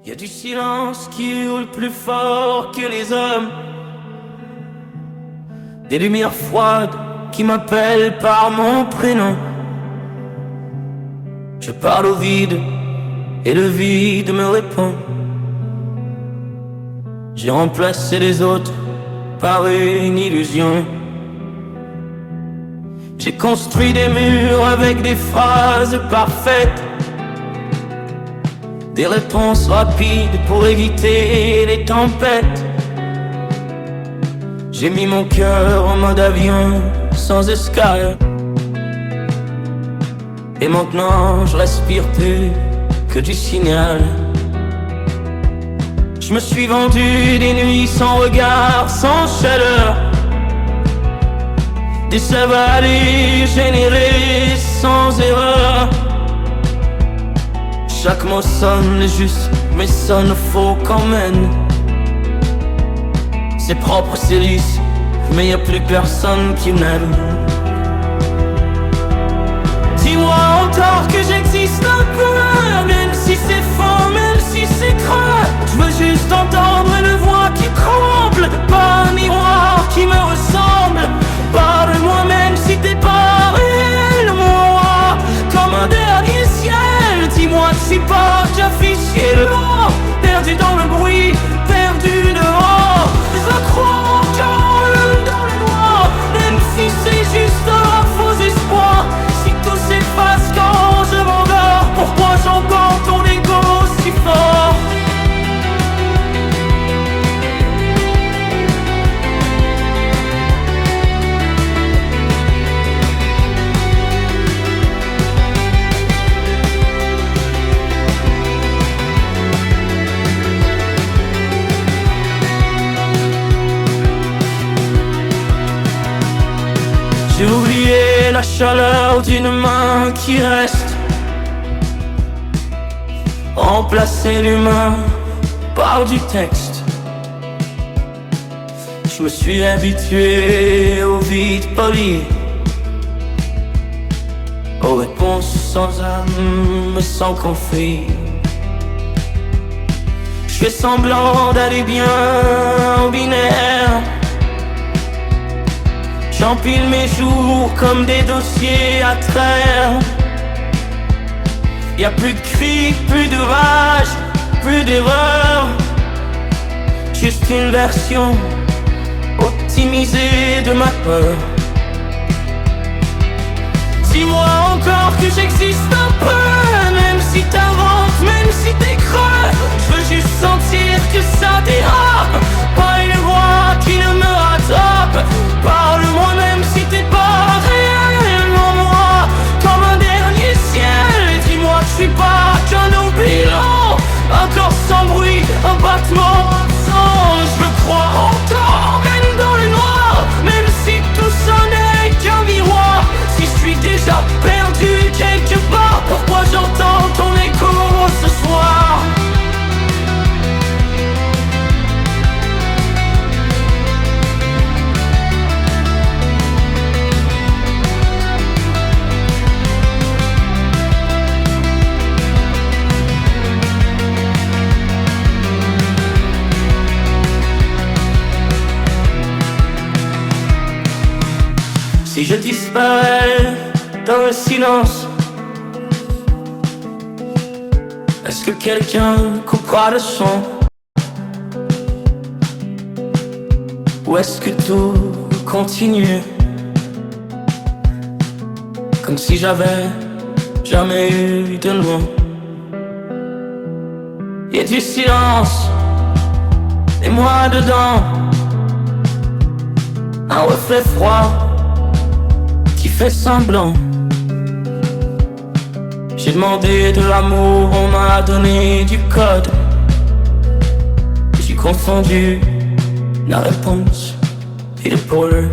Y a du silence qui hurle plus fort que les hommes. Des lumières froides qui m'appellent par mon prénom. Je parle au vide et le vide me répond. J'ai remplacé les autres par une illusion. J'ai construit des murs avec des phrases parfaites, des réponses rapides pour éviter les tempêtes. J'ai mis mon cœur en mode avion sans escale. Et maintenant je respire plus que du signal. Je me suis vendu des nuits sans regard, sans chaleur, des savanes générées sans erreur. Chaque mot sonne juste, mais sonne faux quand même. C'est propre, c'est lisse, mais y a plus personne qui m'aime. Dis-moi encore que j'existe un peu, même si c'est faux, même si c'est creux. Je veux juste entendre une voix qui tremble, pas un miroir qui me ressemble. Parle-moi même si t'es pas réel, moi, comme un dernier ciel. Dis-moi que je suis pas déjà fiché dehors, perdu dans le bruit, perdu dehors. Je crois encore dans le noir, même si c'est juste un faux espoir. Si tout s'efface quand je m'endors, pourquoi j'entends ton écho si fort? J'ai oublié la chaleur d'une main qui reste, remplacer l'humain par du texte. Je me suis habitué au vide poli, aux réponses sans âme, sans conflit. Je fais semblant d'aller bien au binaire. J'empile mes jours comme des dossiers à traire. Y'a plus de cris, plus de rage, plus d'erreurs. Juste une version optimisée de ma peur. Dis-moi encore que j'existe un peu, même si t'inventes, même si t'es creux. Je veux juste sentir que ça dérape, pas une voix qui ne me rattrape. Parle-moi même si t'es pas réellement moi, comme un dernier ciel. Dis-moi que je suis pas qu'un oubli lent, un corps sans bruit, un battement sans. Je me crois encore, même dans le noir, même si tout ça n'est qu'un miroir. Si je suis déjà perdu quelque part, pourquoi j'entends ton écho ce soir? Si je disparais dans le silence, est-ce que quelqu'un coupera le son? Ou est-ce que tout continue comme si j'avais jamais eu de nom? Y a du silence et moi dedans, un reflet froid qui fait semblant. J'ai demandé de l'amour, on m'a donné du code. J'ai confondu la réponse et le pôle.